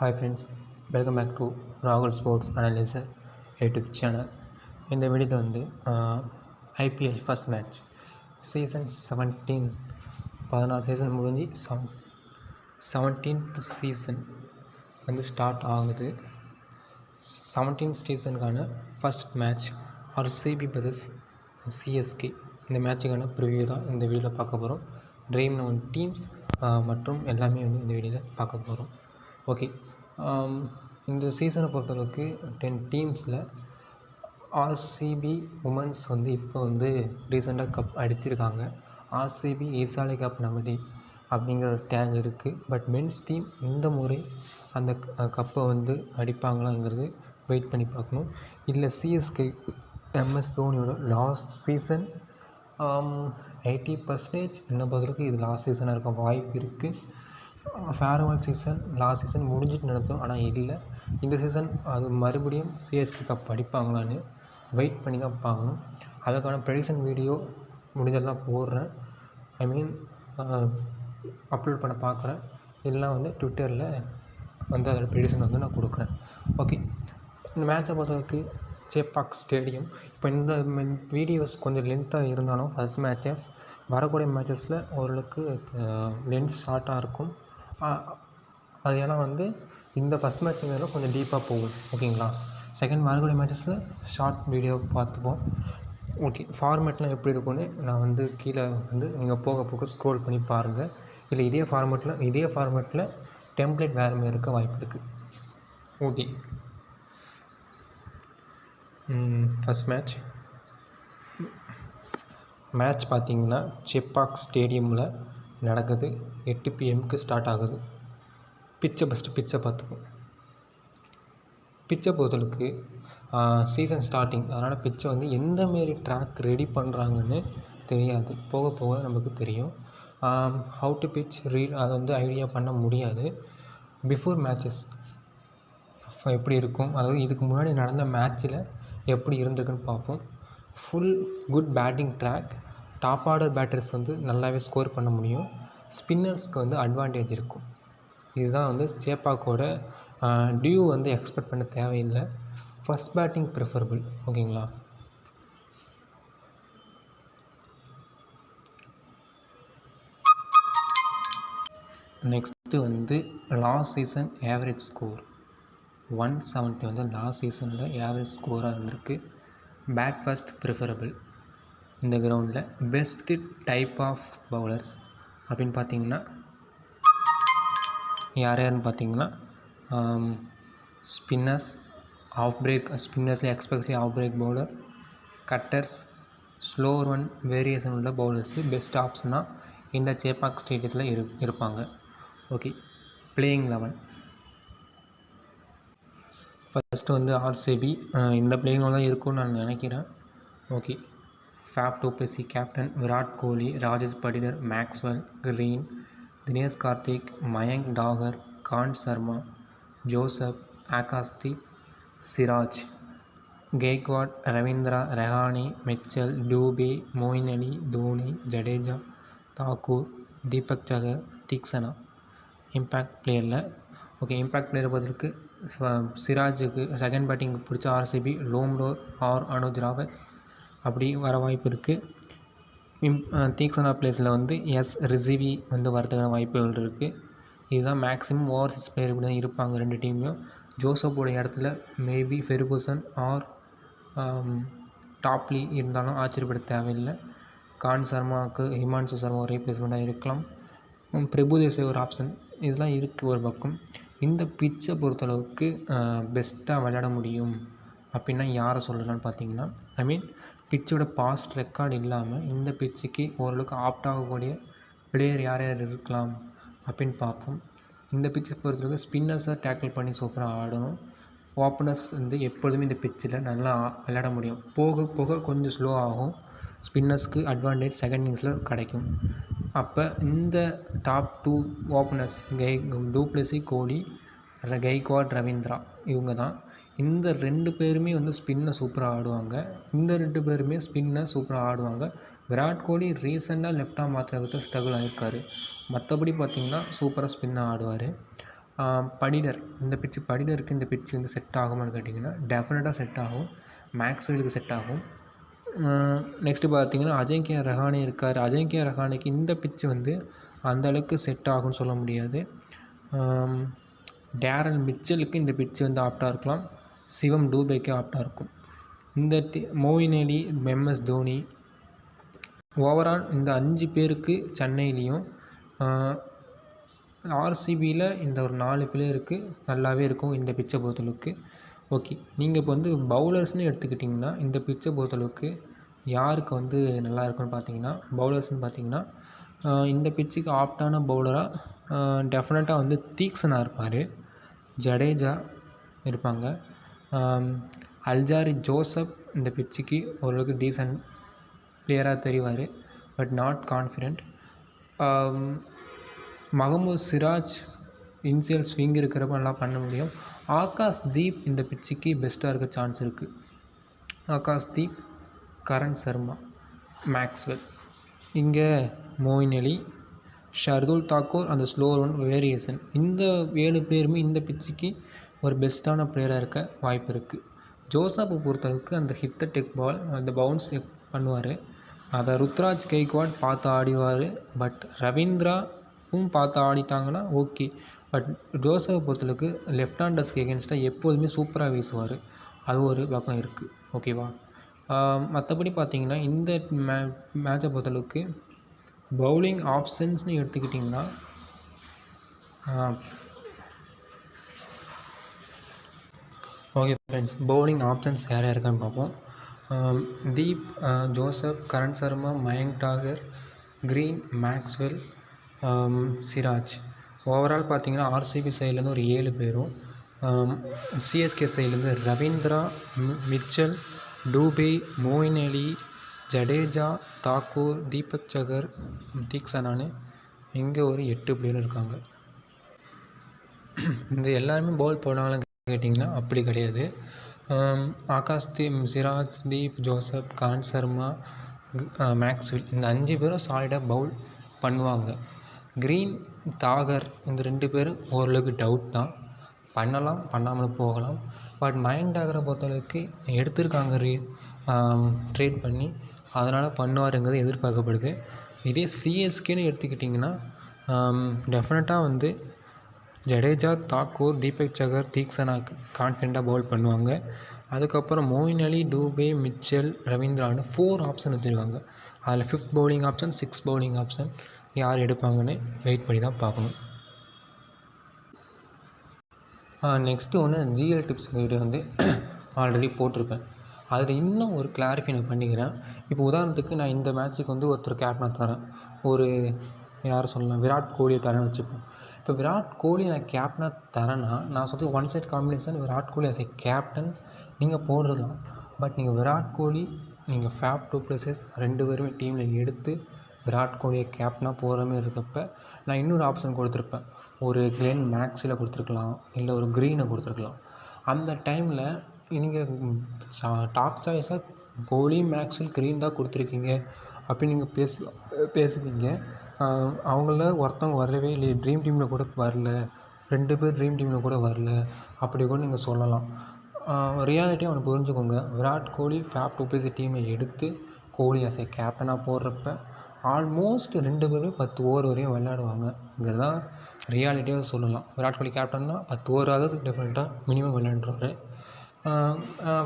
Hi friends, welcome back to Rahul Sports Analyzer YouTube channel. இந்த வீடியோவில் வந்து IPL first match season 17 season முடிஞ்சு 17th season வந்து start ஆகுது. 17th சீசனுக்கான first match RCB vs CSK. இந்த மேட்சுக்கான ப்ரிவியூ தான் இந்த வீடியோவில் பார்க்க போகிறோம். ட்ரீம் 11 டீம்ஸ் மற்றும் எல்லாமே வந்து இந்த வீடியோவில் பார்க்க போகிறோம். ஓகே, இந்த சீசனை பொறுத்தளவுக்கு 10 டீம்ஸில் ஆர்சிபி உமன்ஸ் வந்து இப்போ வந்து ரீசெண்டாக கப் அடிச்சிருக்காங்க. ஆர்சிபி ஈசாலி கப் நமதி அப்படிங்கிற ஒரு டேக் இருக்குது. பட் மென்ஸ் டீம் இந்த முறை அந்த கப்பை வந்து அடிப்பாங்களாங்கிறது வெயிட் பண்ணி பார்க்கணும். இல்லை சிஎஸ்கே எம்எஸ் தோனியோட லாஸ்ட் சீசன் 80% என்ன பொறுத்தளவுக்கு இது லாஸ்ட் சீசனாக இருக்க வாய்ப்பு இருக்குது. ஃபேர்வெல் சீசன் லாஸ்ட் சீசன் முடிஞ்சிட்டு நடத்தும், ஆனால் இல்லை இந்த சீசன் அது மறுபடியும் சிஎஸ்கே கப் அடிப்பாங்களான்னு வெயிட் பண்ணி தான் பார்க்கணும். அதுக்கான ப்ரெடிக்ஷன் வீடியோ முடிஞ்செல்லாம் போடுறேன். அப்லோட் பண்ண பார்க்குறேன். இதெல்லாம் வந்து ட்விட்டரில் வந்து அதோட ப்ரெடிக்ஷன் வந்து நான் கொடுக்குறேன். ஓகே, இந்த மேட்சை பொறுத்தளவுக்கு சேப்பாக் ஸ்டேடியம். இப்போ இந்த வீடியோஸ் கொஞ்சம் லென்த்தாக இருந்தாலும் ஃபர்ஸ்ட் மேட்சஸ் வரக்கூடிய மேட்சஸில் ஓரளவுக்கு லென்த் ஷார்ட்டாக இருக்கும். அது ஏன்னா வந்து இந்த ஃபஸ்ட் மேட்சுங்கிறதுல கொஞ்சம் டீப்பாக போகும். ஓகேங்களா, செகண்ட் வரக்கூடிய மேட்சஸில் ஷார்ட் வீடியோ பார்த்துப்போம். ஓகே, ஃபார்மேட்லாம் எப்படி இருக்கும்னு நான் வந்து கீழே வந்து நீங்கள் போக போக ஸ்க்ரோல் பண்ணி பாருங்கள். இல்லை இதே ஃபார்மேட்டில் டெம்ப்ளேட் வேறு மாதிரி இருக்க வாய்ப்பு இருக்குது. ஓகே, ஃபஸ்ட் மேட்ச் பார்த்திங்கன்னா சேப்பாக் ஸ்டேடியமில் நடக்குது. 8 PM ஸ்டார்ட் ஆகுது. பிச்சை பார்த்துப்போம். பிச்சை பொறுத்தளவுக்கு சீசன் ஸ்டார்டிங், அதனால் பிச்சை வந்து எந்த மாரி ட்ராக் ரெடி பண்ணுறாங்கன்னு தெரியாது. போக போக நமக்கு தெரியும். ஹவு டு பிச் ரீட் அதை வந்து ஐடியா பண்ண முடியாது. பிஃபோர் மேட்சஸ் எப்படி இருக்கும், அதாவது இதுக்கு முன்னாடி நடந்த மேட்ச்சில் எப்படி இருந்திருக்குன்னு பார்ப்போம். Full good batting track. Top order batters வந்து நல்லாவே ஸ்கோர் பண்ண முடியும். ஸ்பின்னர்ஸ்க்கு வந்து அட்வான்டேஜ் இருக்கும். இதுதான் வந்து சேப்பாக்கோட டியூ வந்து எக்ஸ்பெக்ட் பண்ண தேவையில்லை. First batting preferable. ஓகேங்களா, நெக்ஸ்ட்டு வந்து லாஸ்ட் சீசன் ஆவரேஜ் ஸ்கோர் 170 வந்து லாஸ்ட் சீசனில் ஆவரேஜ் ஸ்கோராக இருந்திருக்கு. Bat first preferable. இந்த கிரவுண்டில் பெஸ்ட்டு டைப் ஆஃப் பவுலர்ஸ் அப்படின்னு பார்த்தீங்கன்னா யாருன்னு பார்த்தீங்கன்னா ஸ்பின்னர்ஸ், ஸ்பின்னர்ஸ்லேயே expectedly off break bowler, cutters, slower one variation உள்ள பவுலர்ஸு பெஸ்ட் ஆப்ஷனாக இந்த சேப்பாக் ஸ்டேடியத்தில் இருப்பாங்க. ஓகே, பிளேயிங் 11 ஃபஸ்ட்டு வந்து ஆர்சிபி இந்த பிளேயிங் தான் இருக்கும்னு நான் நினைக்கிறேன். Okay, Faf du Plessis captain, Virat Kohli, Rajat Patidar, Maxwell, Green, Dinesh Karthik, Mayank Dagar, Karn Sharma, Joseph, Akashdeep, Siraj, Gaikwad, Ravindra, Rahane, Mitchell, Dube, Moeen Ali, Dhoni, Jadeja, Thakur, Deepak Chahar, Theekshana. Impact பிளேயரில் இம்பேக்ட் பிளேயரை பொறுத்தவரைக்கு சிராஜுக்கு செகண்ட் பேட்டிங் பிடிச்ச ஆர்சிபி லோம்ரோர் ஆர் அனுஜ் ராவத் அப்படி வர வாய்ப்பு இருக்குது. தீக்ஷனா பிளேஸில் வந்து ரிசிவி வந்து வரதுக்கான வாய்ப்புகள் இருக்குது. இதுதான் மேக்ஸிமம் ஓவர்சீஸ் பிளேயர் இப்படி தான் இருப்பாங்க ரெண்டு டீம்லையும். ஜோசப்போட இடத்துல மேபி ஃபெர்குசன் ஆர் டாப்லி இருந்தாலும் ஆச்சரியப்பட தேவையில்லை. கான் சர்மாவுக்கு ஹிமான்சு சர்மா ஒரு ரீப்ளேஸ்மெண்ட்டாக இருக்கலாம். பிரபுதேசை ஒரு ஆப்ஷன், இதெல்லாம் இருக்குது ஒரு பக்கம். இந்த பிச்சை பொறுத்தளவுக்கு பெஸ்ட்டாக விளையாட முடியும் அப்படின்னா யாரை சொல்லலான்னு பார்த்தீங்கன்னா, பிச்சோட பாஸ்ட் ரெக்கார்டு இல்லாமல் இந்த பிச்சுக்கு ஓரளவுக்கு ஆப்ட் ஆகக்கூடிய பிளேயர் யார் இருக்கலாம் அப்படின்னு பார்ப்போம். இந்த பிச்சை பொறுத்தளவுக்கு ஸ்பின்னர்ஸை டேக்கிள் பண்ணி சூப்பராக ஆடணும். ஓப்பனர்ஸ் வந்து எப்பொழுதுமே இந்த பிச்சில் நல்லா விளையாட முடியும். போக போக கொஞ்சம் ஸ்லோ ஆகும். ஸ்பின்னர்ஸ்க்கு அட்வான்டேஜ் செகண்ட் இன்னிங்ஸில் கிடைக்கும். அப்போ இந்த டாப் 2 ஓப்பனர்ஸ் டூ பிளஸி, கோலி, கெய்க்வாட், ரவீந்திரா இவங்க தான். இந்த 2 பேருமே வந்து ஸ்பின்னை சூப்பராக ஆடுவாங்க. விராட் கோலி ரீசெண்டாக லெஃப்ட் ஆர்ம் மாற்றுறதுக்கு ஸ்ட்ரகிள் ஆகிருக்காரு. மற்றபடி பார்த்திங்கன்னா சூப்பராக ஸ்பின்னாக ஆடுவார். படிடர், இந்த பிட்ச்சு படிடருக்கு இந்த பிட்ச் வந்து செட் ஆகுமான்னு கேட்டிங்கன்னா டெஃபினட்டாக செட் ஆகும். மேக்ஸ்வெலுக்கு செட் ஆகும். நெக்ஸ்ட்டு பார்த்தீங்கன்னா அஜிங்கியா ரஹானே இருக்கார். அஜிங்கியா ரஹானேக்கு இந்த பிட்ச் வந்து அந்தளவுக்கு செட் ஆகும்னு சொல்ல முடியாது. டேரல் மிச்சலுக்கு இந்த பிட்ச் வந்து ஆப்டாக இருக்கலாம். சிவம் டூபேக்கு ஆப்டாக இருக்கும். இந்த மோயின் அலி, எம்எஸ் தோனி, ஓவரால் இந்த 5 பேருக்கு சென்னையிலையும் ஆர்சிபியில் இந்த ஒரு 4 பிளேயருக்கு நல்லாவே இருக்கும் இந்த பிட்சை பொறுத்தளவுக்கு. ஓகே, நீங்கள் இப்போ வந்து பவுலர்ஸ்னு எடுத்துக்கிட்டிங்கன்னா இந்த பிட்சை பொறுத்தளவுக்கு யாருக்கு வந்து நல்லா இருக்குன்னு பார்த்தீங்கன்னா பவுலர்ஸ்னு பார்த்தீங்கன்னா இந்த பிட்சுக்கு ஆப்டான பவுலராக டெஃபினட்டாக வந்து தீக்ஷனா இருப்பார். ஜடேஜா இருப்பாங்க. அல்ஜாரி ஜோசப் இந்த பிட்சுக்கு ஓரளவுக்கு டீசன்ட் பிளேயராக தெரிவார். But not confident. Mohammed Siraj initial swing இருக்கிறப்ப நல்லா பண்ண முடியும். ஆகாஷ் தீப் இந்த பிட்சுக்கு பெஸ்ட்டாக இருக்க சான்ஸ் இருக்குது. ஆகாஷ் தீப், கரண் சர்மா, மேக்ஸ்வெல். இங்கே மோயின் அலி, ஷர்துல் தாக்கூர் அந்த ஸ்லோ ரன் வேரியேஷன், இந்த 7 பேருமே இந்த பிட்சுக்கு ஒரு பெஸ்ட்டான பிளேயராக இருக்க வாய்ப்பு இருக்குது. ஜோசப்பை பொறுத்தளவுக்கு அந்த ஹிட் த டெக் பால், அந்த பவுன்ஸ் பண்ணுவார். அதை ருத்ராஜ் கெய்க்வாட் பார்த்து ஆடிவார். பட் ரவீந்திராவும் பார்த்து ஆடிட்டாங்கன்னா ஓகே. பட் ஜோசப்பை பொறுத்தளவுக்கு லெஃப்ட் ஹேண்டர்ஸ்க்கு எகென்ஸ்டாக எப்போதுமே சூப்பராக வீசுவார். அது ஒரு பக்கம் இருக்குது. ஓகேவா? மற்றபடி பார்த்தீங்கன்னா இந்த மேட்சை பொறுத்தளவுக்கு பவுலிங் ஆப்ஷன்ஸ்னு எடுத்துக்கிட்டிங்கன்னா ஓகே ஃப்ரெண்ட்ஸ், பவுலிங் ஆப்ஷன்ஸ் யார் யாருக்கான்னு பார்ப்போம். Deep, Joseph, Karn Sharma, Mayank Dagar, Green, Maxwell, Siraj. Overall பார்த்தீங்கன்னா ஆர்சிபி சைட்லேருந்து ஒரு 7 பேரும், சிஎஸ்கே சைட்லேருந்து ரவீந்திரா, மிச்சல், டூபே, மோயின் அலி, ஜடேஜா, தாக்கூர், தீபக் சகர், தீக்ஷனானு இங்கே ஒரு 8 பேர் இருக்காங்க. இந்த எல்லாருமே பவுல் போனாலும் கேட்டிங்கன்னா அப்படி கிடையாது. ஆகாஷ் தீப், சிராஜ், தீப், ஜோசப், கரண் சர்மா, மேக்ஸ்வெல் இந்த 5 பேரும் சாலிடாக பவுல் பண்ணுவாங்க. கிரீன், தாகர் இந்த 2 பேரும் ஓரளவுக்கு டவுட் தான். பண்ணலாம், பண்ணாமல் போகலாம். பட் மயங்க் டாகரை பொறுத்தளவுக்கு எடுத்திருக்காங்க ட்ரேட் பண்ணி, அதனால் பண்ணுவாருங்கிறது எதிர்பார்க்கப்படுது. இதே சிஎஸ்கேன்னு எடுத்துக்கிட்டிங்கன்னா டெஃபினட்டாக வந்து ஜடேஜா, தாக்கூர், தீபக் சகர், தீக்ஷனா கான்ஃபிடண்ட்டாக பவுல் பண்ணுவாங்க. அதுக்கப்புறம் மோயின் அலி, டூபே, மிச்சல், ரவீந்திரான்னு 4 ஆப்ஷன் வச்சுருக்காங்க. அதில் 5th bowling option, 6th bowling option யார் எடுப்பாங்கன்னு வெயிட் பண்ணி தான் பார்க்கணும். நெக்ஸ்ட்டு ஒன்று ஜிஎல் டிப்ஸ் வீடியோ வந்து ஆல்ரெடி போட்டிருப்பேன். அதில் இன்னும் ஒரு கிளாரிஃபை நான் பண்ணிக்கிறேன். இப்போ உதாரணத்துக்கு நான் இந்த மேட்ச்சுக்கு வந்து ஒருத்தர் கேப்டனாக தரேன். ஒரு யார் சொல்லலாம், விராட் கோலியை தரேன்னு வச்சுப்போம். இப்போ விராட் கோலி நான் கேப்டனாக தரேன்னா நான் சொல்கிறது one side combination. Virat Kohli as a captain நீங்கள் போடுறலாம். பட் நீங்கள் விராட் கோலி, நீங்கள் ஃபேஃப் டூ பிளஸஸ் 2 பேருமே டீமில் எடுத்து விராட் கோலியை கேப்டனாக போகிற மாதிரி இருக்கப்போ நான் இன்னொரு ஆப்ஷன் கொடுத்துருப்பேன். ஒரு கிளென் மேக்ஸில் கொடுத்துருக்கலாம், இல்லை ஒரு க்ரீனை கொடுத்துருக்கலாம். அந்த டைமில் நீங்கள் டாப் சாய்ஸாக கோலி, மேக்ஸ்வெல், க்ரீன் தான் கொடுத்துருக்கீங்க அப்படின்னு நீங்கள் பேசுவீங்க. அவங்கள ஒருத்தவங்க வரவே இல்லையே, ட்ரீம் டீமில் கூட வரல, 2 பேர் ட்ரீம் டீமில் கூட வரல, அப்படி கூட நீங்கள் சொல்லலாம். ரியாலிட்டியாக ஒன்று புரிஞ்சுக்கோங்க. Virat Kohli Faf two plus டீமை எடுத்து கோலி ஆஸ் ஏ கேப்டனாக போடுறப்ப ஆல்மோஸ்ட் 2 பேருமே 10 ஓவர் வரையும் விளையாடுவாங்கங்கிறதான் ரியாலிட்டியாக சொல்லலாம். விராட் கோலி கேப்டன்னா 10 ஓவராவது டெஃபினட்டாக மினிமம் விளையாண்டுருவாரு.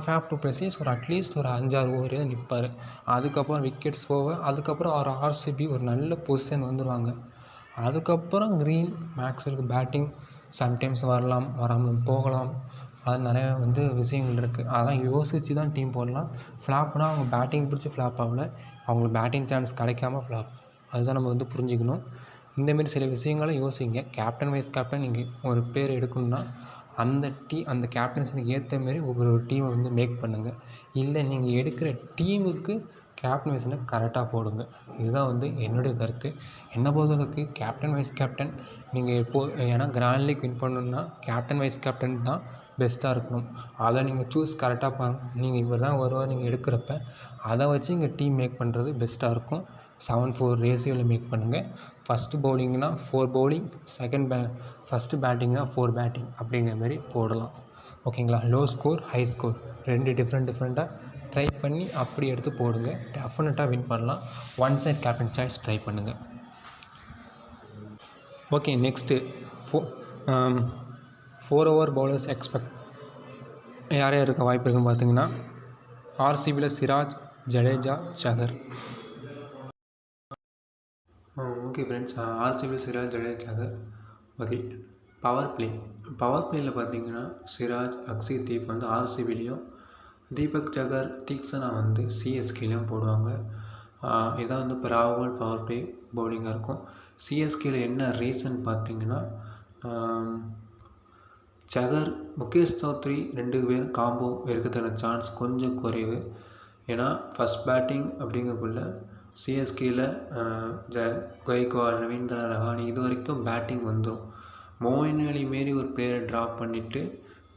ஃபேஃப் டூ பிளஸஸ் ஒரு அட்லீஸ்ட் ஒரு 5-6 ஓவரே நிற்பார். அதுக்கப்புறம் விக்கெட்ஸ் போக அதுக்கப்புறம் ஒரு ஆர்சிபி ஒரு நல்ல பொசிஷன் வந்துடுவாங்க. அதுக்கப்புறம் க்ரீன், மேக்ஸ்வெலுக்கு பேட்டிங் சம்டைம்ஸ் வரலாம், வராமல் போகலாம். அது நிறையா வந்து விஷயங்கள் இருக்குது. அதெல்லாம் யோசித்து தான் டீம் போடலாம். ஃப்ளாப்னால் அவங்க பேட்டிங் பிடிச்சி ஃப்ளாப் ஆகல, அவங்களுக்கு பேட்டிங் சான்ஸ் கிடைக்காம ஃப்ளாப். அதுதான் நம்ம வந்து புரிஞ்சுக்கணும். இந்தமாரி சில விஷயங்களை யோசிங்க. கேப்டன் வைஸ் கேப்டன் நீங்கள் ஒரு பேர் எடுக்கணுன்னா அந்த கேப்டன்ஸுக்கு ஏற்ற மாரி ஒரு டீமை வந்து மேக் பண்ணுங்கள். இல்லை நீங்கள் எடுக்கிற டீமுக்கு கேப்டன் வைஸில் கரெக்டாக போடுங்க. இதுதான் வந்து என்னுடைய கருத்து. என்னை பொறுத்தளவுக்கு கேப்டன் வைஸ் கேப்டன் நீங்கள் ஏன்னா கிராண்ட் லீக் வின் பண்ணணுன்னா கேப்டன் வைஸ் கேப்டன் தான் பெஸ்ட்டாக இருக்கணும். அதை நீங்கள் கரெக்டாக நீங்கள் இவர் தான் வருவார் நீங்கள் எடுக்கிறப்ப அதை வச்சு இங்கே டீம் மேக் பண்ணுறது பெஸ்ட்டாக இருக்கும். 7-4 ரேஷியோவில் மேக் பண்ணுங்கள். ஃபஸ்ட்டு பவுலிங்னா 4 பவுலிங், ஃபஸ்ட்டு பேட்டிங்னா 4 பேட்டிங் அப்படிங்கிற மாதிரி போடலாம். ஓகேங்களா? லோ ஸ்கோர், ஹை ஸ்கோர் 2 டிஃப்ரெண்ட்டாக ட்ரை பண்ணி அப்படி எடுத்து போடுங்க. டெஃபினட்டாக வின் பண்ணலாம். One side captain choice try பண்ணுங்கள். Okay, next 4 over bowlers expect யார் இருக்க வாய்ப்பு இருக்குன்னு பார்த்தீங்கன்னா ஆர்சிபியில் சிராஜ், ஜடேஜா, சஹர். ஓகே ஃப்ரெண்ட்ஸ், ஆர்சிபியில் சிராஜ், ஜடேஜா, சஹர். ஓகே, பவர் பிளேயில் பார்த்தீங்கன்னா சிராஜ், அக்ஷய் தீப் வந்து ஆர்சிபிலையும், தீபக் சஹர், தீக்ஷனா வந்து சிஎஸ்கேலையும் போடுவாங்க. இதான் வந்து ப்ராபபிள் பவர் பிளே பவுலிங்காக இருக்கும். சிஎஸ்கேயில் என்ன ரீசன் பார்த்தீங்கன்னா சஹர், முகேஷ் சௌத்ரி 2 பேரும் காம்போ இருக்கிறதுக்கான சான்ஸ் கொஞ்சம் குறைவு. ஏன்னா ஃபஸ்ட் பேட்டிங் அப்படிங்கக்குள்ள சிஎஸ்கேயில் கெய்க்வாட், ரவீந்திர ரஹானே இது வரைக்கும் பேட்டிங் வந்துடும். மோயின் அலி மாரி ஒரு பிளேயரை ட்ராப் பண்ணிவிட்டு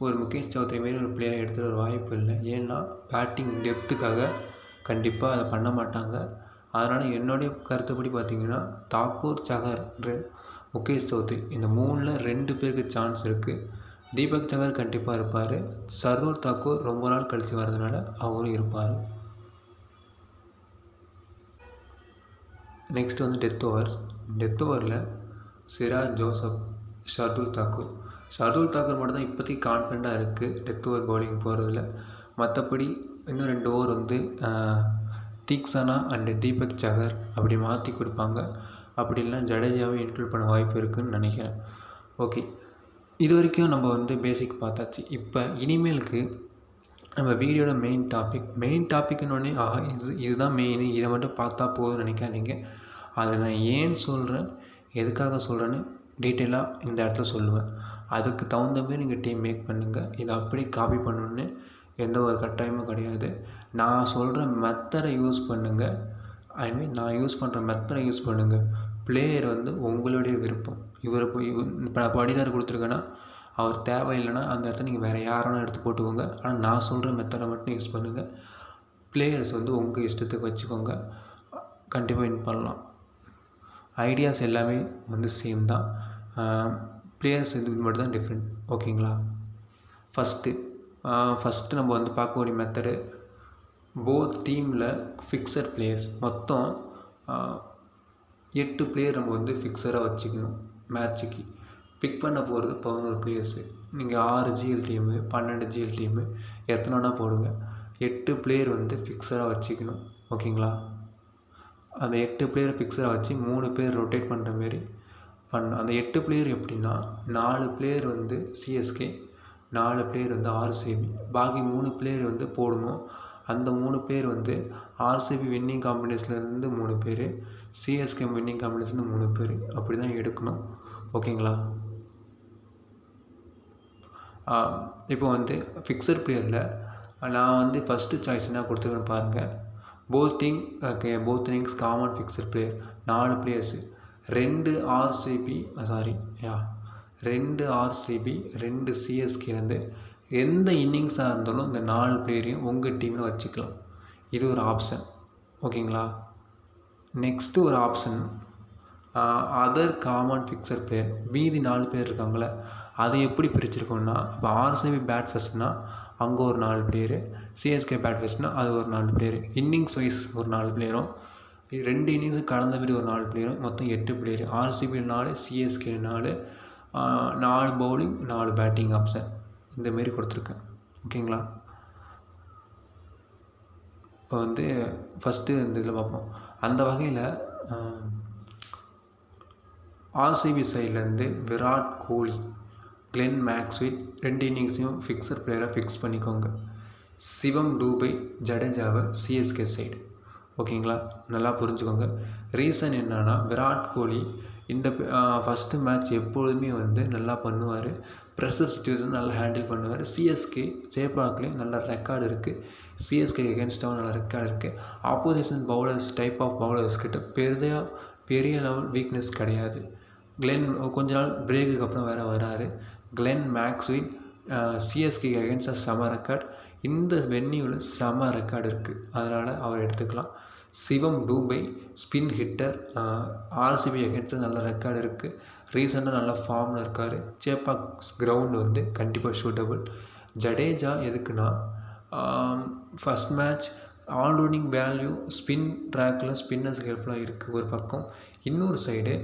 ஒரு முகேஷ் சௌத்ரி மாரி ஒரு பிளேயரை எடுத்துகிட்டு ஒரு வாய்ப்பு இல்லை. ஏன்னா பேட்டிங் டெப்த்துக்காக கண்டிப்பாக அதை பண்ண மாட்டாங்க. அதனால் என்னுடைய கருத்துப்படி பார்த்திங்கன்னா தாக்கூர், சஹர், முகேஷ் சௌத்ரி இந்த 3ல் 2 பேருக்கு சான்ஸ் இருக்குது. தீபக் சஹர் கண்டிப்பாக இருப்பார். சர்தூல் தாக்கூர் ரொம்ப நாள் கழித்து வர்றதுனால அவரும் இருப்பார். நெக்ஸ்ட் வந்து டெத் ஓவரில் சிராஜ், ஜோசப், ஷர்துல் தாக்கூர் மட்டும்தான் இப்போதைக்கு கான்ஃபிடண்ட்டாக இருக்குது டெத் ஓவர் பவுலிங் போகிறதுல. மற்றபடி இன்னும் 2 ஓவர் வந்து தீக்ஷனா அண்டு தீபக் சஹர் அப்படி மாற்றி கொடுப்பாங்க. அப்படி இல்லைனா ஜடேஜாவை இன்க்ளூட் பண்ண வாய்ப்பு இருக்குதுன்னு நினைக்கிறேன். ஓகே, இது வரைக்கும் நம்ம வந்து பேசிக் பார்த்தாச்சு. இப்போ இனிமேலுக்கு நம்ம வீடியோட மெயின் டாப்பிக்னோடனே இதுதான் மெயின், இதை மட்டும் பார்த்தா போதும்னு நினைக்காதீங்க. அதை நான் ஏன் சொல்கிறேன், எதுக்காக சொல்கிறேன்னு டீட்டெயிலாக இந்த இடத்துல சொல்லுவேன். அதுக்கு தகுந்த மாதிரி நீங்கள் டீம் மேக் பண்ணுங்கள். இதை அப்படியே காப்பி பண்ணணுன்னு எந்த ஒரு கட்டாயமும் கிடையாது. நான் சொல்கிற மெத்தடை யூஸ் பண்ணுங்கள். நான் யூஸ் பண்ணுற மெத்தடை யூஸ் பண்ணுங்கள். பிளேயர் வந்து உங்களுடைய விருப்பம். இவர் இப்போ படிதார் கொடுத்துருக்கேன்னா அவர் தேவையில்லைன்னா அந்த இடத்துல நீங்கள் வேறு யாராலும் எடுத்து போட்டுக்கோங்க. ஆனால் நான் சொல்கிற மெத்தடை மட்டும் யூஸ் பண்ணுங்கள். பிளேயர்ஸ் வந்து உங்கள் இஷ்டத்துக்கு வச்சுக்கோங்க. கண்டிப்பாக வின் பண்ணலாம். ஐடியாஸ் எல்லாமே வந்து சேம் தான். பிளேயர்ஸ் இது மட்டும் தான் டிஃப்ரெண்ட். ஓகேங்களா? ஃபஸ்ட்டு நம்ம வந்து பார்க்கக்கூடிய மெத்தடு போத் டீமில் ஃபிக்ஸட் பிளேயர்ஸ் மொத்தம் 8 பிளேயர் நம்ம வந்து ஃபிக்ஸராக வச்சுக்கணும். மேட்ச்சுக்கு பிக் பண்ண போகிறது 11 பிளேயர்ஸு. நீங்கள் 6 ஜிஎல் டீமு 12 ஜிஎல் டீமு எத்தனைனா போடுங்க. 8 பிளேயர் வந்து ஃபிக்ஸராக வச்சுக்கணும். ஓகேங்களா? அந்த 8 பிளேயரை ஃபிக்ஸராக வச்சு 3 பேர் ரொட்டேட் பண்ணுற மாரி அந்த 8 பிளேயர் எப்படின்னா 4 பிளேயர் வந்து சிஎஸ்கே, 4 பிளேயர் வந்து ஆர்சிபி, பாக்கி 3 பிளேயர் வந்து போடணும். அந்த 3 பேர் வந்து ஆர்சிபி வின்னிங் காம்பினேஷன்லேருந்து 3 பேர், சிஎஸ்கே வின்னிங் காம்பினேஷன் 3 பேர், அப்படி தான் எடுக்கணும். ஓகேங்களா? இப்போ வந்து ஃபிக்ஸட் பிளேயரில் நான் வந்து ஃபஸ்ட்டு சாய்ஸ் என்ன கொடுத்துருக்கேன்னு பாருங்கள். Both innings common fixed player 4 players, 2 RCB 2 சிஎஸ்கேலேருந்து எந்த இன்னிங்ஸாக இருந்தாலும் இந்த 4 பிளேயரையும் உங்கள் டீமில் வச்சுக்கலாம். இது ஒரு ஆப்ஷன். ஓகேங்களா? நெக்ஸ்ட்டு ஒரு option other common fixed player. மீதி 4 பேர் இருக்காங்களே அதை எப்படி பிரிச்சிருக்கோன்னா, இப்போ ஆர்சிபி பேட் ஃபஸ்ட்னா அங்கே ஒரு 4 பிளேயரு, சிஎஸ்கே பேட் ஃபஸ்ட்னா அது ஒரு 4 பிளேயரு, இன்னிங்ஸ் வைஸ் ஒரு 4 பிளேயரும், 2 இன்னிங்ஸு கலந்த மாதிரி ஒரு 4 பிளேயரும், மொத்தம் 8 player. RCB 4, CSK 4, 4 bowling 4 batting option இந்தமாரி கொடுத்துருக்கேன். ஓகேங்களா? இப்போ வந்து ஃபஸ்ட்டு இந்த இதில் பார்ப்போம். அந்த வகையில் ஆர்சிபி சைட்லேருந்து Virat Kohli, Glenn Maxwell 2 இன்னிங்ஸையும் fixed பிளேயராக ஃபிக்ஸ் பண்ணிக்கோங்க. சிவம் டூபே, ஜடேஜாவை சிஎஸ்கே சைடு. ஓகேங்களா? நல்லா புரிஞ்சுக்கோங்க. ரீசன் என்னன்னா விராட் கோலி இந்த ஃபஸ்ட்டு மேட்ச் எப்பொழுதுமே வந்து நல்லா பண்ணுவார். ப்ரெஷர் சுச்சுவேஷன் நல்லா ஹேண்டில் பண்ணுவார். சிஎஸ்கே ஜெயபாக்லேயும் நல்ல ரெக்கார்டு இருக்குது. சிஎஸ்கே எகென்ஸ்டாகவும் நல்ல ரெக்கார்டு இருக்குது. Opposition bowlers type of bowlers கிட்ட பெரிய லெவல் வீக்னஸ் கிடையாது. கிளென் கொஞ்ச நாள் பிரேக்குக்கு அப்புறம் வேறு வராரு. கிளென் மேக்ஸ்வெல் சிஎஸ்கே அகேன்ஸ்டாக செம ரெக்கார்ட். இந்த வென்யூவில் செம ரெக்கார்டு இருக்குது, அதனால் அவர் எடுத்துக்கலாம். சிவம் டூபை ஸ்பின் ஹிட்டர், ஆர்சிபி அகேன்ஸ்டாக நல்ல ரெக்கார்டு இருக்குது. ரீசெண்டாக நல்ல ஃபார்மில் இருக்கார். சேப்பாக் கிரவுண்டு வந்து கண்டிப்பாக ஷூட்டபுள். ஜடேஜா எதுக்குன்னா first match allrounding value spin ட்ராக்கில் ஸ்பின்னர்ஸ்க்கு ஹெல்ப்ஃபுல்லாக இருக்குது ஒரு பக்கம். இன்னொரு சைடு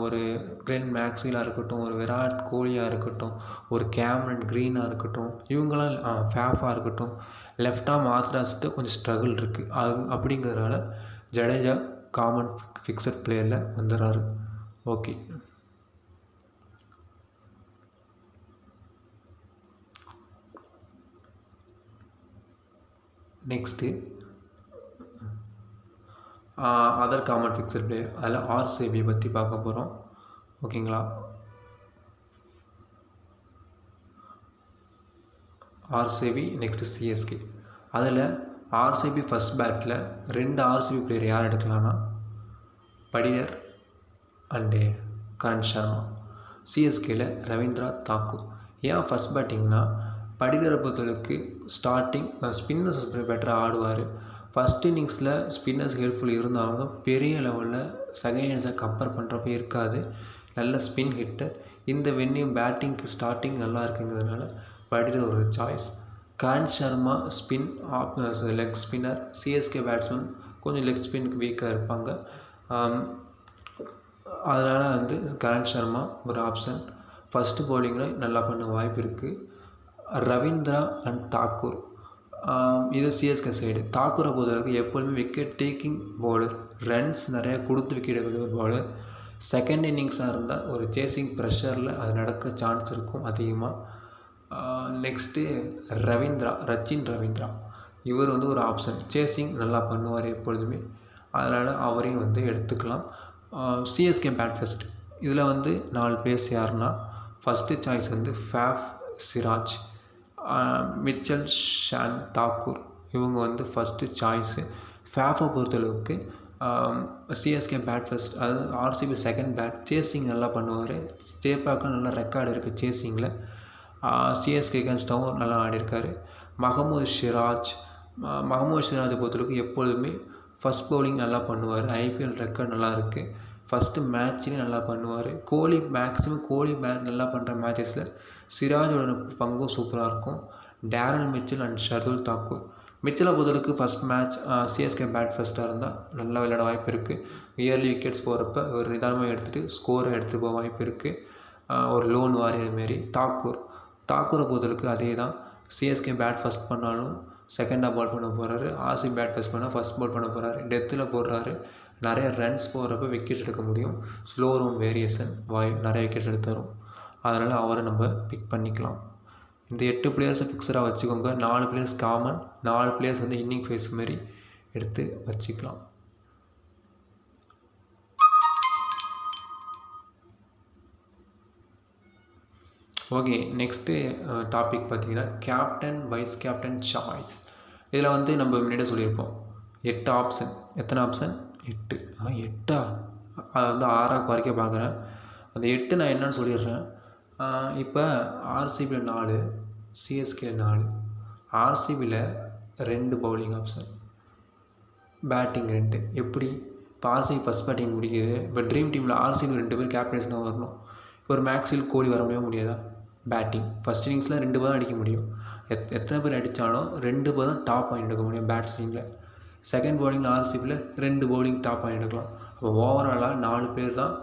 ஒரு கிளென் மேக்ஸ்வெல்லாக இருக்கட்டும், ஒரு விராட் கோலியாக இருக்கட்டும், ஒரு கேமரன் க்ரீனாக இருக்கட்டும், இவங்களாம் ஃபேஃபாக இருக்கட்டும், லெஃப்ட் ஆர்ம் ஆர்த்தடாக்ஸ்ட்டு கொஞ்சம் ஸ்ட்ரகிள் இருக்குது. அப்படிங்கிறதுனால ஜடேஜா காமன் ஃபிக்ஸட் பிளேயரில் வந்துடுறாரு. Okay, next other common fixed player, அதில் ஆர்சிபி பற்றி பார்க்க போகிறோம். ஓகேங்களா, ஆர்சிபி நெக்ஸ்ட்டு சிஎஸ்கே. அதில் RCB first battle 2 RCB player யார் எடுக்கலான்னா படிடர் அண்டு கரண் சர்மா. சிஎஸ்கேயில் ரவீந்திரா தாக்கூர். ஏன் ஃபஸ்ட் பேட்டிங்னா படிடரை பொறுத்தளவுக்கு ஸ்டார்டிங் ஸ்பின்னர்ஸ் பெட்டராக ஆடுவார். ஃபஸ்ட் இன்னிங்ஸில் ஸ்பின்னர்ஸ் ஹெல்ப்ஃபுல் இருந்தாலும் பெரிய லெவலில் செகண்ட் இன்னிங்ஸை கம்பேர் பண்ணுறப்ப இருக்காது. நல்ல ஸ்பின் ஹிட்டர். இந்த வென்யூ பேட்டிங்க்கு ஸ்டார்டிங் நல்லா இருக்குங்கிறதுனால படிடர் ஒரு choice. Karan Sharma spin leg spinner. CSK batsman கொஞ்சம் லெக் ஸ்பின்னுக்கு வீக்காக இருப்பாங்க, அதனால் வந்து கரண் சர்மா ஒரு ஆப்ஷன். ஃபஸ்ட்டு பவுலிங்கில் நல்லா பண்ண வாய்ப்பு இருக்குது. ரவீந்திரா அண்ட் தாக்கூர், இது சிஎஸ்கே சைடு. தாக்கூரை பொறுத்தவரைக்கும் எப்பொழுதுமே விக்கெட் டேக்கிங் பவுலர், ரன்ஸ் நிறையா கொடுத்து விக்கெட் எடுக்கிற ஒரு பவுலர். செகண்ட் இன்னிங்ஸாக இருந்தால் ஒரு சேசிங் ப்ரெஷரில் அது நடக்க சான்ஸ் இருக்கும் அதிகமாக. நெக்ஸ்ட்டு ரச்சின் ரவீந்திரா, இவர் வந்து ஒரு ஆப்ஷன். சேசிங் நல்லா பண்ணுவார் எப்பொழுதுமே, அதனால் அவரையும் வந்து எடுத்துக்கலாம். சிஎஸ்கே பேட் ஃபர்ஸ்ட், இதில் வந்து 4 பிளேயர்ஸ் யாருன்னா ஃபஸ்ட்டு சாய்ஸ் வந்து ஃபேஃப் சிராஜ், மிச்சல் ஷான் தாக்கூர், இவங்க வந்து ஃபஸ்ட்டு சாய்ஸு. ஃபேஃபை பொறுத்தளவுக்கு சிஎஸ்கே பேட் ஃபர்ஸ்ட், அதாவது ஆர்சிபி செகண்ட் பேட். சேசிங் நல்லா பண்ணுவார். சேப்பாக்கும் நல்ல ரெக்கார்டு இருக்குது சேசிங்கில். சிஎஸ்கே அகேன்ஸ்டாகவும் நல்லா ஆடிருக்காரு. முகமது சிராஜை பொறுத்தளவுக்கு எப்பொழுதுமே ஃபஸ்ட் பவுலிங் நல்லா பண்ணுவார். ஐபிஎல் ரெக்கார்டு நல்லா இருக்குது. ஃபஸ்ட்டு மேட்ச்லேயும் நல்லா பண்ணுவார். கோலி மேட்ச் நல்லா பண்ணுற மேட்சஸில் சிராஜோட பங்கும் சூப்பராக இருக்கும். Daryl Mitchell and Shardul Thakur. மிச்சலை பொறுத்தளவுக்கு ஃபஸ்ட் மேட்ச் சிஎஸ்கே பேட் ஃபஸ்ட்டாக இருந்தால் நல்லா விளையாட வாய்ப்பு இருக்குது. இயர்லி விக்கெட்ஸ் போகிறப்ப ஒரு நிதானமாக எடுத்துகிட்டு ஸ்கோரை எடுத்துகிட்டு போக வாய்ப்பு இருக்குது, ஒரு லோன் வாரியர் மாரி. தாக்கூரை பொறுத்தளவுக்கு அதே தான். சிஎஸ்கே பேட் ஃபஸ்ட் பண்ணாலும் செகண்டாக பால் பண்ண போகிறாரு. ஆர்சிபி பேட் ஃபஸ்ட் பண்ணால் ஃபஸ்ட் பால் பண்ண போகிறாரு. டெத்தில் போடுறாரு. நிறைய ரன்ஸ் போகிறப்ப விக்கெட்ஸ் எடுக்க முடியும். ஸ்லோ ரவுண்ட் வேரியேஷன் நிறைய விக்கெட்ஸ் எடுத்து தரும், அதனால் அவரை நம்ம பிக் பண்ணிக்கலாம். இந்த 8 பிளேயர்ஸை ஃபிக்ஸராக வச்சுக்கோங்க. 4 பிளேயர்ஸ் காமன், 4 பிளேயர்ஸ் வந்து இன்னிங்ஸ் வைஸ் மாரி எடுத்து வச்சுக்கலாம். ஓகே, நெக்ஸ்ட்டு டாபிக் பார்த்திங்கன்னா கேப்டன் வைஸ் கேப்டன் சாய்ஸ். இதில் வந்து நம்ம முன்னாடியே சொல்லியிருப்போம் 8 ஆப்ஷன். எத்தனை ஆப்ஷன்? 8. 8ஆ? அதை வந்து 6ஆக குறைக்க பார்க்குறேன். அந்த 8 நான் என்னன்னு சொல்லிடுறேன். இப்போ ஆர்சிபியில் 4, சிஎஸ்கே 4. ஆர்சிபியில் 2 bowling option, batting 2. எப்படி? இப்போ ஆர்சிபி ஃபஸ்ட் பேட்டிங் முடிக்குது. இப்போ ட்ரீம் டீமில் ஆர்சிபி 2 பேர் கேப்டன்ஸ் தான் வரணும். இப்போ ஒரு மேக்ஸ்வெல் கோலி வர முடியாதா? பேட்டிங் ஃபஸ்ட் இன்னிங்ஸில் 2 பேர் தான் அடிக்க முடியும். எத்தனை பேர் அடித்தாலும் 2 பேர் தான் டாப் பாயிண்ட் எடுக்க முடியும் பேட்ஸ்மேனில். செகண்ட் பவுலிங்கில் ஆர்சிபியில் 2 பவுலிங் டாப் பாயிண்ட் எடுக்கலாம். அப்போ ஓவராலாக 4 பேர் தான்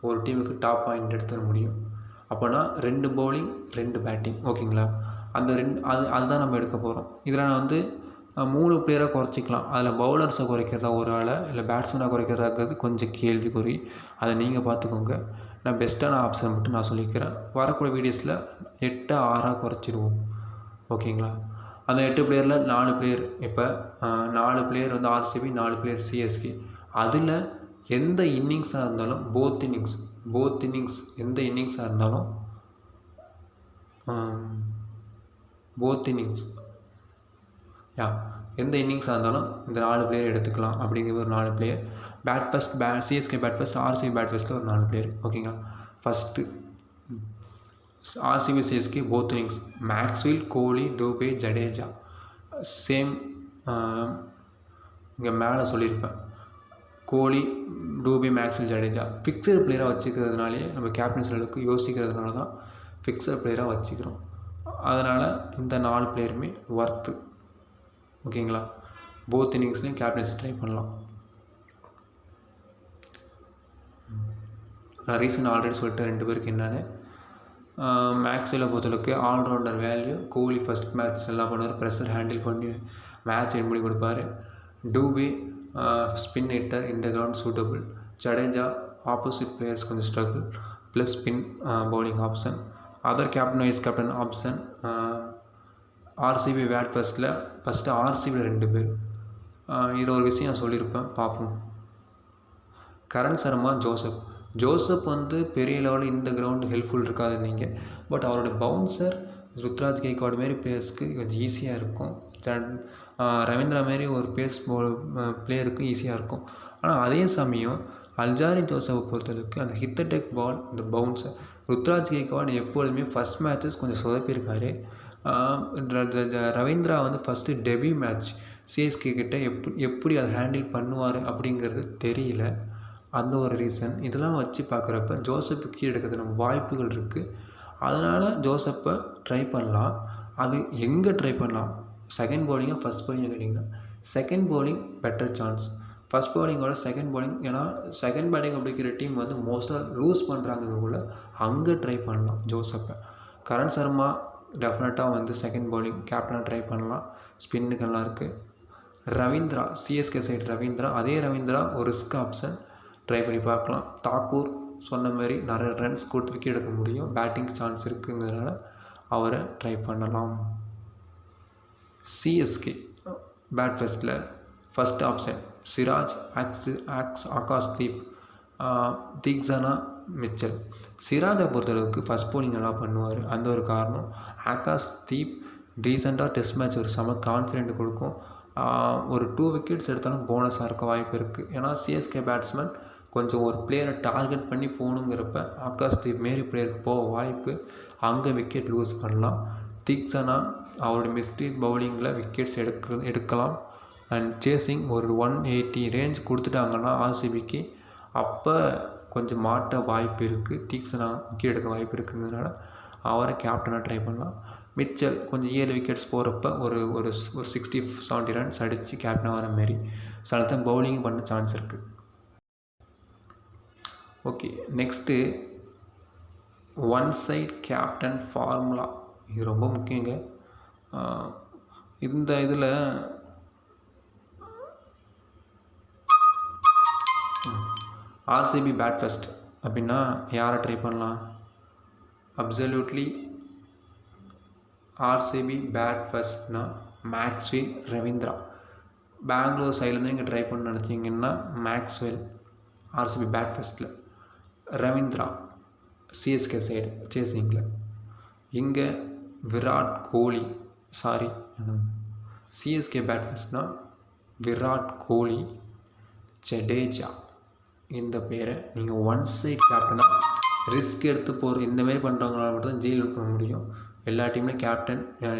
ஒரு டீமுக்கு டாப் பாயிண்ட் எடுத்துட முடியும். அப்போனா 2 பவுலிங் 2 பேட்டிங். ஓகேங்களா? அந்த அதுதான் நம்ம எடுக்க போகிறோம். இதில் நான் வந்து 3 பிளேயராக குறைச்சிக்கலாம். அதில் பவுலர்ஸை குறைக்கிறதா ஒரு ஆளை, இல்லை பேட்ஸ்மேனாக குறைக்கிறதாங்கிறது கொஞ்சம் கேள்விக்குறி. அதை நீங்கள் பார்த்துக்கோங்க. நான் பெஸ்ட்டான ஆப்ஷன் மட்டும் நான் சொல்லிக்கிறேன். வரக்கூடிய வீடியோஸில் 8 6ஆக குறைச்சிடுவோம். ஓகேங்களா? அந்த 8 பிளேயரில் 4 பிளேயர், இப்போ 4 பிளேயர் வந்து ஆர்சிபி, 4 பிளேயர் சிஎஸ்கே. அதில் எந்த இன்னிங்ஸாக இருந்தாலும் போத் இன்னிங்ஸ் எந்த இன்னிங்ஸாக இருந்தாலும் எந்த இன்னிங்ஸாக இருந்தாலும் இந்த 4 பிளேயர் எடுத்துக்கலாம். அப்படிங்கிற ஒரு 4 player. CSK bat first, RCB bat ஃபர்ஸ்ட்டில் ஒரு 4 பிளேயர். ஓகேங்களா? First RCB CSK both innings Maxwell, Kohli, Dube, Jadeja. Same இங்கே மேலே சொல்லியிருப்பேன். கோலி, டூபே, மேக்ஸ்வெல், ஜடேஜா ஃபிக்ஸட் பிளேயராக வச்சுக்கிறதுனாலே நம்ம கேப்டன்சி அளவுக்கு யோசிக்கிறதுனால தான் ஃபிக்ஸட் பிளேயராக வச்சுக்கிறோம். அதனால் இந்த 4 பிளேயருமே ஒர்த்து. ஓகேங்களா? போத் இன்னிங்ஸ்லேயும் கேப்டன்சி ட்ரை பண்ணலாம். நான் ரீசன் ஆல்ரெடி சொல்லிட்டேன் 2 பேருக்கு என்னென்னு. மேக்ஸ்வெல்லை பொறுத்தளவுக்கு allrounder value. Kohli first match எல்லாம் பண்ணுவார், ப்ரெஷர் ஹேண்டில் பண்ணி மேட்ச் என் பண்ணி கொடுப்பாரு. டூபே ஸ்பின் ஹிட்டர், இந்த ground suitable. Jadeja opposite players கொஞ்சம் struggle plus spin bowling option. Other captain vice captain option. RCB bat first ஆர்சிபியில் 2 பேர். இது ஒரு விஷயம் நான் சொல்லியிருப்பேன், பார்ப்போம். கரண் சர்மா, ஜோசப் வந்து பெரிய லெவலில் இந்த கிரவுண்டு ஹெல்ப்ஃபுல் இருக்காது நீங்கள். பட் அவரோட பவுன்சர் ருத்ராஜ் கைக்வாட் மாரி பிளேயர்ஸ்க்கு கொஞ்சம் ஈஸியாக இருக்கும். ரவீந்திரா மாரி ஒரு பிளேயருக்கு ஈஸியாக இருக்கும். ஆனால் அதே சமயம் அல்ஜாரி ஜோசப்பை பொறுத்தளவுக்கு அந்த ஹிட் டெக் பால், இந்த பவுன்சர். ருத்ராஜ் கைக்வாட் எப்பொழுதுமே ஃபஸ்ட் மேட்சஸ் கொஞ்சம் சொதப்பியிருக்காரு. ரவீந்திரா வந்து ஃபஸ்ட்டு டெபியூ மேட்ச் சிஎஸ்கே கிட்ட எப்படி அதை ஹேண்டில் பண்ணுவார் அப்படிங்கிறது தெரியல. அந்த ஒரு ரீசன். இதெல்லாம் வச்சு பார்க்குறப்ப ஜோசப்பு கீழே எடுக்கிறதுன வாய்ப்புகள் இருக்குது. அதனால் ஜோசப்பை ட்ரை பண்ணலாம். அது எங்கே ட்ரை பண்ணலாம்? செகண்ட் பவுலிங்காக ஃபஸ்ட் பவுலிங்காக கேட்டிங்கன்னா second bowling better chance. First பவுலிங்கோட செகண்ட் பவுலிங். ஏன்னா செகண்ட் பேட்டிங் அப்படிங்கிற டீம் வந்து மோஸ்ட்டாக லூஸ் பண்ணுறாங்கக்குள்ள அங்கே ட்ரை பண்ணலாம் ஜோசப்பை. கரண் சர்மா டெஃபினட்டாக வந்து செகண்ட் பவுலிங் கேப்டனாக ட்ரை பண்ணலாம். ஸ்பின்னுக்கெல்லாம் இருக்குது. ரவீந்திரா சிஎஸ்கே சைடு ரவீந்திரா, அதே ரவீந்திரா ஒரு ரிஸ்க் ஆப்ஷன், ட்ரை பண்ணி பார்க்கலாம். தாக்கூர் சொன்ன மாதிரி நிறைய ரன்ஸ் கொடுத்து விக்கெட் எடுக்க முடியும், பேட்டிங் சான்ஸ் இருக்குங்கிறதுனால அவரை ட்ரை பண்ணலாம். சிஎஸ்கே பேட் ஃபஸ்ட்டில் first option Siraj, Akashdeep, Theekshana, Mitchell. சிராஜை பொறுத்தளவுக்கு ஃபஸ்ட் பவுலிங் நல்லா பண்ணுவார். அந்த ஒரு காரணம். ஆகாஷ்தீப் ரீசெண்டாக டெஸ்ட் மேட்ச் ஒரு செம கான்ஃபிடென்ட் கொடுக்கும். ஒரு 2 விக்கெட்ஸ் எடுத்தாலும் போனஸாக இருக்க வாய்ப்பு இருக்குது. ஏன்னா சிஎஸ்கே பேட்ஸ்மேன் கொஞ்சம் ஒரு பிளேயரை டார்கெட் பண்ணி போகணுங்கிறப்ப ஆகாஷ்தீப் மாரி பிளேயருக்கு போக வாய்ப்பு. அங்கே விக்கெட் லூஸ் பண்ணலாம். தீக்ஷனா அவருடைய மிஸ்டேக் பவுலிங்கில் விக்கெட்ஸ் எடுக்கலாம். அண்ட் சேசிங் ஒரு 180 ரேஞ்ச் கொடுத்துட்டாங்கன்னா ஆர்சிபிக்கு, அப்போ கொஞ்சம் மாட்ட வாய்ப்பு இருக்குது. தீக்ஷனா விக்கெட் எடுக்க வாய்ப்பு இருக்குங்கிறதுனால அவரை கேப்டனாக ட்ரை பண்ணலாம். மிச்சல் கொஞ்சம் 7 விக்கெட்ஸ் போகிறப்ப ஒரு 60-70 ரன்ஸ் அடித்து கேப்டனாக வர மாரி சில தான் பவுலிங் பண்ண சான்ஸ் இருக்குது. Okay, next one side captain formula. இது ரொம்ப முக்கியங்க. இந்த இதில் ஆர்சிபி பேட் ஃபஸ்ட் அப்படின்னா யாரை ட்ரை பண்ணலாம்? அப்சல்யூட்லி ஆர்சிபி பேட் ஃபஸ்ட்னா மேக்ஸ்வெல், ரவீந்திரா. பெங்களூர் சைட்லேருந்து நீங்கள் ட்ரை பண்ண நினச்சிங்கன்னா மேக்ஸ்வெல் ஆர்சிபி பேட் ஃபஸ்ட்டில், ரவீந்திரா சிஎஸ்கே சைடு சேசிங்கில். இங்கே விராட் கோலி, சிஎஸ்கே பேட் ஃபஸ்ட்னா விராட் கோலி, ஜடேஜா. இந்த பேரை நீங்கள் ஒன் சைட் கேப்டனாக ரிஸ்க் எடுத்து போகிற இந்தமாரி பண்ணுறவங்களால மட்டும் தான் ஜெயில் பண்ண முடியும். எல்லா டீம்லேயும்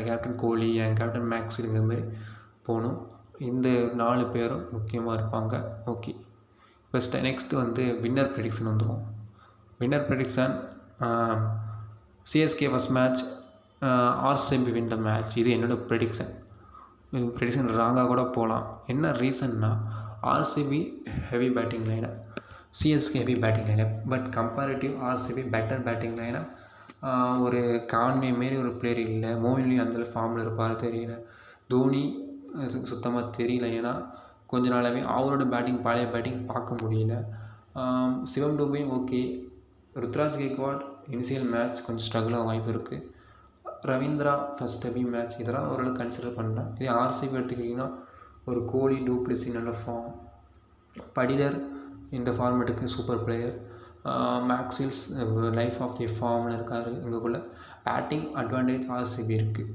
கேப்டன் கோலி, என் கேப்டன் மேக்ஸ்வெல்ங்கிற மாதிரி போகணும். இந்த 4 பேரும் முக்கியமாக இருப்பாங்க. ஓகே, ஃபஸ்ட்டு நெக்ஸ்ட்டு வந்து வின்னர் ப்ரெடிக்ஷன் வந்துடும். Winner prediction CSK first match, RCB win the match. இது என்னோடய ப்ரெடிக்ஷன் ராங்காக கூட போகலாம். என்ன ரீசன்னா RCB heavy batting lineup, CSK heavy batting lineup. But comparative RCB better batting lineup. ஒரு கான்வே மாரி ஒரு பிளேயர் இல்லை. மோயின்லையும் அந்த ஃபார்மில் இருப்பார் தெரியல. தோனி சுத்தமாக தெரியல. ஏன்னா கொஞ்ச நாளாகவே அவரோட பேட்டிங் பழைய பேட்டிங் பார்க்க முடியல. சிவம் டூபையும் okay. Ruturaj Gaikwad initial match கொஞ்சம் ஸ்ட்ரகிளாக வாய்ப்பு இருக்குது. ரவீந்திரா ஃபஸ்ட் ஹெவி மேட்ச், இதெல்லாம் ஓரளவுக்கு கன்சிடர் பண்ணுறேன். இதே ஆர்சிபி எடுத்துக்கிட்டிங்கன்னா ஒரு கோலி, டூப்ளசி நல்ல ஃபார்ம், படிடர் இந்த ஃபார்மேட்டுக்கு super player, Maxwell's life of the ஃபார்மில் இருக்கார். எங்களுக்குள்ள பேட்டிங் அட்வான்டேஜ் ஆர்சிபி இருக்குது.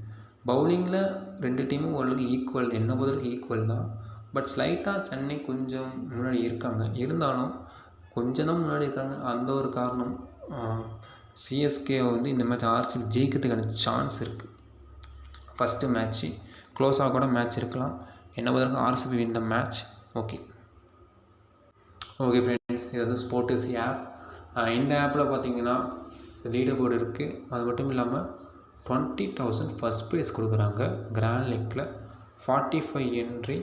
பவுலிங்கில் 2 டீமும் ஓரளவுக்கு ஈக்குவல், என்ன பொறுத்தவரைக்கும் ஈக்குவல் தான். பட் ஸ்லைட்டாக சென்னை கொஞ்சம் முன்னாடி இருக்காங்க. இருந்தாலும் கொஞ்சம் தான் முன்னாடி இருக்காங்க. அந்த ஒரு காரணம் சிஎஸ்கே வந்து இந்த மேட்ச் ஆர்சிபி ஜெயிக்கிறதுக்கான சான்ஸ் இருக்குது. ஃபஸ்ட்டு மேட்ச்சு க்ளோஸாக கூட மேட்ச் இருக்கலாம். என்ன பொறுத்தவரைக்கும் RCB win the match. Okay friends, இது வந்து ஸ்போர்ட்ஸ் ஆப். இந்த ஆப்பில் பார்த்தீங்கன்னா லீடர் போர்டு இருக்குது. அது மட்டும் இல்லாமல் 20,000 ஃபஸ்ட் ப்ரைஸ் கொடுக்குறாங்க. கிராண்ட் லீக்கில் 45 என்ட்ரி.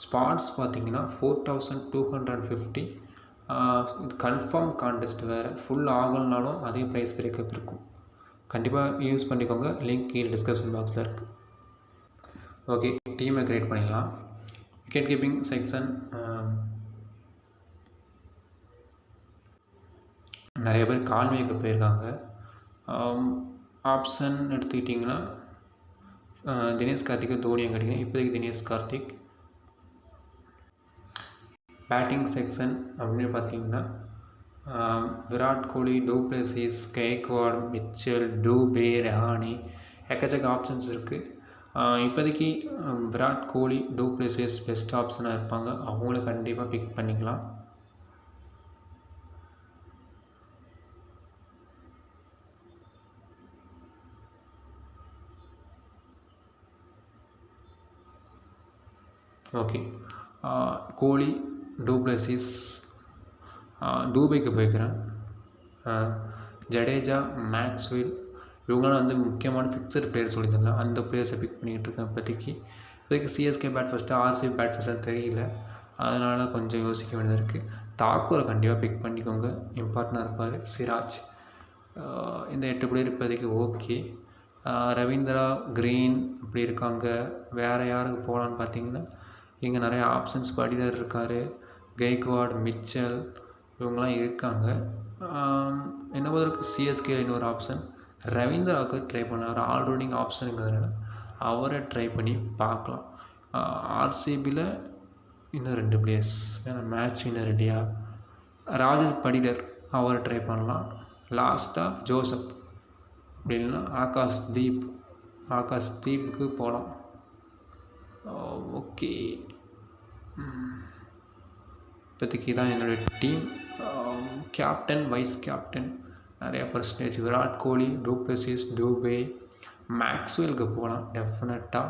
ஸ்பாட்ஸ் பார்த்தீங்கன்னா 4,250. இது கன்ஃபார்ம் கான்டெஸ்ட் வேறு. ஃபுல் ஆகலனாலும் அதே ப்ரைஸ் பிரேக்கப் இருக்கும். கண்டிப்பாக யூஸ் பண்ணிக்கோங்க. லிங்க் கீழே டிஸ்கிரிப்ஷன் பாக்ஸில் இருக்குது. ஓகே, டீமை க்ரியேட் பண்ணிடலாம். விக்கெட் கீப்பிங் செக்ஷன் நிறைய பேர் கால்மேக்கு போயிருக்காங்க. ஆப்ஷன் எடுத்துக்கிட்டிங்கன்னா தினேஷ் கார்த்திக், தோனியை கேட்டிங்கன்னா இப்போதைக்கு தினேஷ் கார்த்திக். பேட்டிங் செக்ஷன் அப்படின்னு பார்த்தீங்கன்னா Virat Kohli, du Plessis, Gaikwad, Mitchell, Dube, Rahane, எக்கச்சக்க ஆப்ஷன்ஸ் இருக்குது. இப்போதைக்கு Virat Kohli, du Plessis best ஆப்ஷனாக இருப்பாங்க. அவங்கள கண்டிப்பாக பிக் பண்ணிக்கலாம். ஓகே, கோலி, டூ பிளசிஸ், டூபேக்கு போய்க்கிறேன். ஜடேஜா, மேக்ஸ்வெல், இவங்களாம் வந்து முக்கியமான ஃபிக்ஸட் பிளேயர் சொல்லியிருந்தாங்க. அந்த பிளேயர்ஸை பிக் பண்ணிக்கிட்டு இருக்கேன் இப்போதைக்கு CSK bat first, RCB bat ஃபஸ்ட்டாக தெரியல. அதனால் கொஞ்சம் யோசிக்க வேண்டியது இருக்குது. தாக்கூரை கண்டிப்பாக பிக் பண்ணிக்கோங்க, இம்பார்ட்டண்டாக இருப்பார். சிராஜ், இந்த 8 பிளேயர் இப்போதைக்கு ஓகே. ரவீந்திரா, கிரீன் இப்படி இருக்காங்க. வேறு யாருக்கு போகலான்னு பார்த்தீங்கன்னா இங்கே நிறைய ஆப்ஷன்ஸ். படிடர் இருக்கார், கெய்க்வாட், மிச்சல் இவங்கெல்லாம் இருக்காங்க. என்ன பொறுத்தவரைக்கும் சிஎஸ்கே இன்னொரு ஆப்ஷன் ரவீந்திராவுக்கு ட்ரை பண்ணார். ஆல்ரவுண்டிங் ஆப்ஷனுங்கிறதுனால அவரை ட்ரை பண்ணி பார்க்கலாம். ஆர்சிபியில் இன்னும் 2 பிளேயர்ஸ், ஏன்னா மேட்ச் இன்னும் ரெடியா. ராஜேஷ் படிடர் அவரை ட்ரை பண்ணலாம். லாஸ்ட்டாக ஜோசப், அப்படி இல்லைன்னா ஆகாஷ் தீப்புக்கு போகலாம். ஓகே, இப்போதைக்கு தான் என்னுடைய டீம். கேப்டன், வைஸ் கேப்டன் நிறையா percentage. Virat Kohli, du Plessis, Dube, மேக்ஸ்வெலுக்கு போகலாம் டெஃபினட்டாக.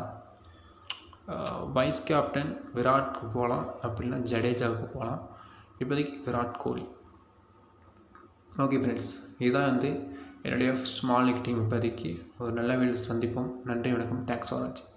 வைஸ் கேப்டன் விராட்க்கு போகலாம், அப்படின்னா ஜடேஜாவுக்கு போகலாம். இப்போதைக்கு விராட் கோலி. ஓகே ஃப்ரெண்ட்ஸ், இதுதான் வந்து என்னுடைய ஸ்மால் லீக் டீம். இப்போதைக்கு ஒரு நல்ல வீடியோ சந்திப்போம். நன்றி, வணக்கம். தேங்க்ஸ் ஃபார் வாட்சிங்.